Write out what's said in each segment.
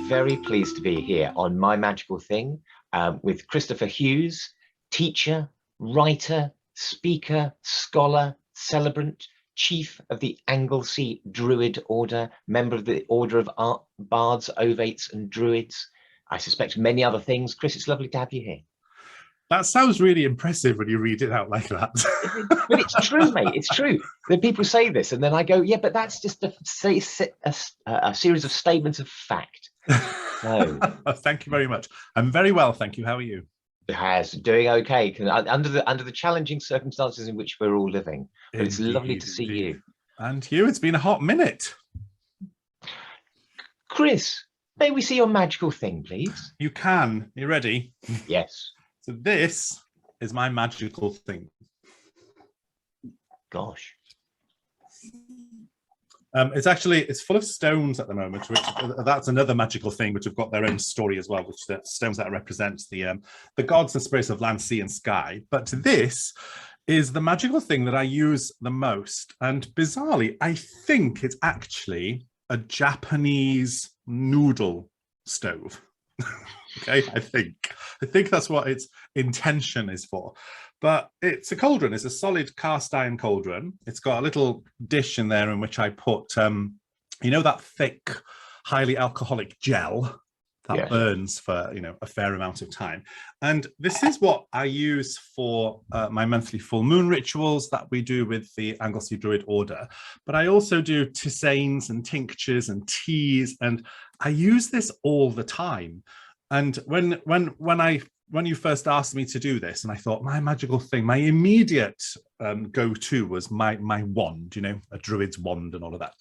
very pleased to be here on My Magical Thing with Kristoffer Hughes, teacher, writer, speaker, scholar, celebrant, chief of the Anglesey Druid Order, member of the Order of Bards, Ovates and Druids. I suspect many other things. Chris, it's lovely to have you here. That sounds really impressive when you read it out like that. But it's true, mate. It's true. Then people say this, and then I go, "Yeah, but that's just a series of statements of fact." No. Thank you very much. I'm very well, thank you. How are you? Doing okay under the challenging circumstances in which we're all living. But it's lovely to see you. And you. It's been a hot minute. Chris, may we see your magical thing, please? You can. You ready? Yes. So this is my magical thing. Gosh. It's full of stones at the moment, which that's another magical thing, which have got their own story as well, which the stones that represent the gods and spirits of land, sea and sky. But this is the magical thing that I use the most. And bizarrely, I think it's actually a Japanese noodle stove. Okay, I think that's what its intention is for. But it's a cauldron. It's a solid cast iron cauldron. It's got a little dish in there in which I put, you know, that thick, highly alcoholic gel that burns for, you know, a fair amount of time. And this is what I use for my monthly full moon rituals that we do with the Anglesey Druid Order. But I also do tisanes and tinctures and teas, and I use this all the time. And when you first asked me to do this, and I thought my magical thing, my immediate go-to was my wand, you know, a druid's wand and all of that.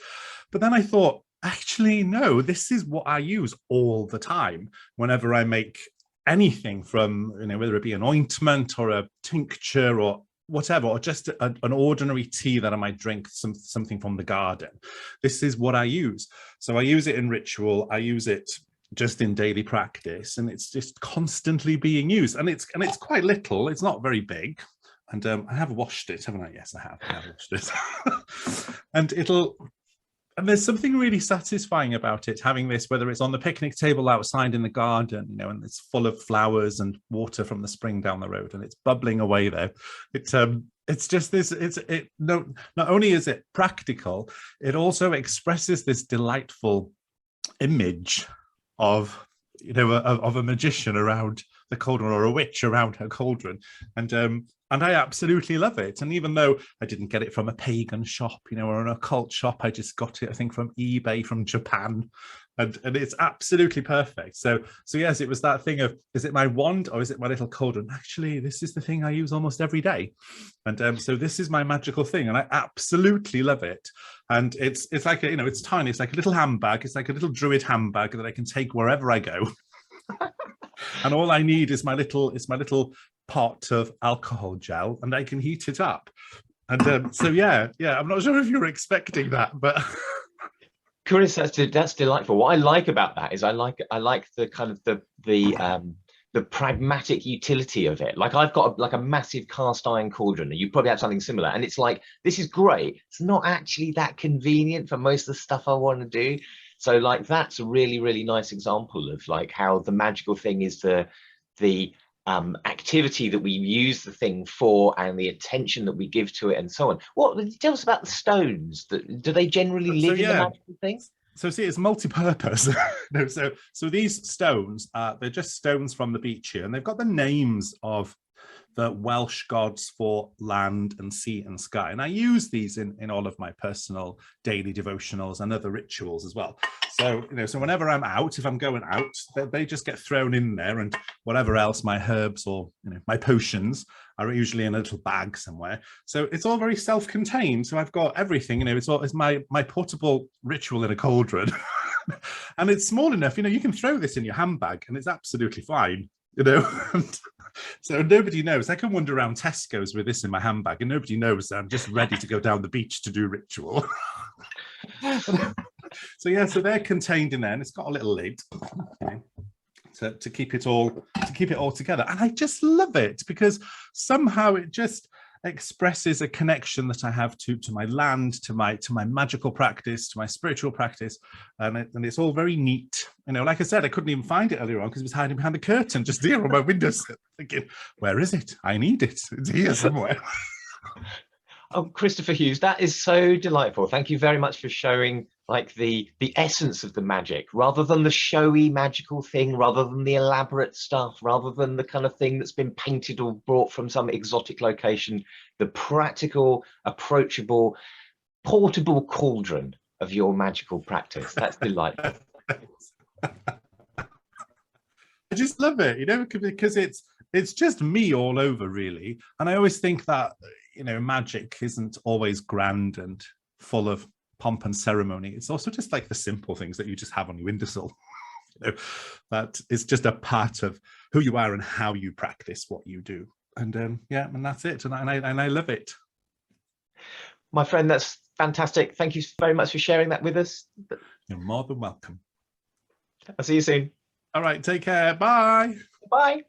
But then I thought, actually, no, this is what I use all the time whenever I make anything from, you know, whether it be an ointment or a tincture or whatever, or just an ordinary tea that I might drink, something from the garden. This is what I use. So I use it in ritual. I use it just in daily practice, and it's just constantly being used, and it's quite little. It's not very big, and I have washed it, haven't I? Yes, I have washed it. and there's something really satisfying about it, having this, whether it's on the picnic table outside in the garden, you know, and it's full of flowers and water from the spring down the road, and it's bubbling away there. It's just this. Not only is it practical, it also expresses this delightful image of, you know, of a magician around the cauldron, or a witch around her cauldron, and I absolutely love it. And even though I didn't get it from a pagan shop, you know, or an occult shop, I just got it, I think, from eBay from Japan, and it's absolutely perfect. So yes, it was that thing of, is it my wand or is it my little cauldron? Actually, this is the thing I use almost every day, and so this is my magical thing, and I absolutely love it. And it's like you know, it's tiny. It's like a little handbag. It's like a little druid handbag that I can take wherever I go. And all I need is my little pot of alcohol gel, and I can heat it up. And so yeah, I'm not sure if you were expecting that, but Chris, that's delightful. What I like about that is I like the kind of the pragmatic utility of it. Like, I've got like a massive cast iron cauldron, and you probably have something similar, and it's like, this is great. It's not actually that convenient for most of the stuff I want to do. So like, that's a really, really nice example of like how the magical thing is the activity that we use the thing for, and the attention that we give to it, and so on. Tell us about the stones. Do they generally live in the magical thing? So see, it's multi-purpose. No, so these stones, they're just stones from the beach here, and they've got the names of the Welsh gods for land and sea and sky. And I use these in all of my personal daily devotionals and other rituals as well. So, you know, so whenever I'm out, if I'm going out, they just get thrown in there, and whatever else, my herbs or, you know, my potions are usually in a little bag somewhere. So it's all very self-contained. So I've got everything, you know, it's my portable ritual in a cauldron. And it's small enough, you know, you can throw this in your handbag and it's absolutely fine, you know. So nobody knows. I can wander around Tesco's with this in my handbag, and nobody knows that I'm just ready to go down the beach to do ritual. So yeah, so they're contained in there, and it's got a little lid, okay, to keep it all together. And I just love it, because somehow it just expresses a connection that I have to my land, to my magical practice, to my spiritual practice, and it's all very neat. You know, like I said, I couldn't even find it earlier on because it was hiding behind the curtain, just here on my windowsill, thinking, where is it? I need it. It's here somewhere. Oh, Kristoffer Hughes, that is so delightful. Thank you very much for showing like the essence of the magic, rather than the showy magical thing, rather than the elaborate stuff, rather than the kind of thing that's been painted or brought from some exotic location, the practical, approachable, portable cauldron of your magical practice. That's delightful. I just love it, you know, because it's just me all over, really. And I always think that, you know, magic isn't always grand and full of pomp and ceremony. It's also just like the simple things that you just have on your windowsill. You know, that is just a part of who you are and how you practice what you do. And yeah, and that's it. And I love it. My friend, that's fantastic. Thank you very much for sharing that with us. You're more than welcome. I'll see you soon. All right, take care. Bye. Bye.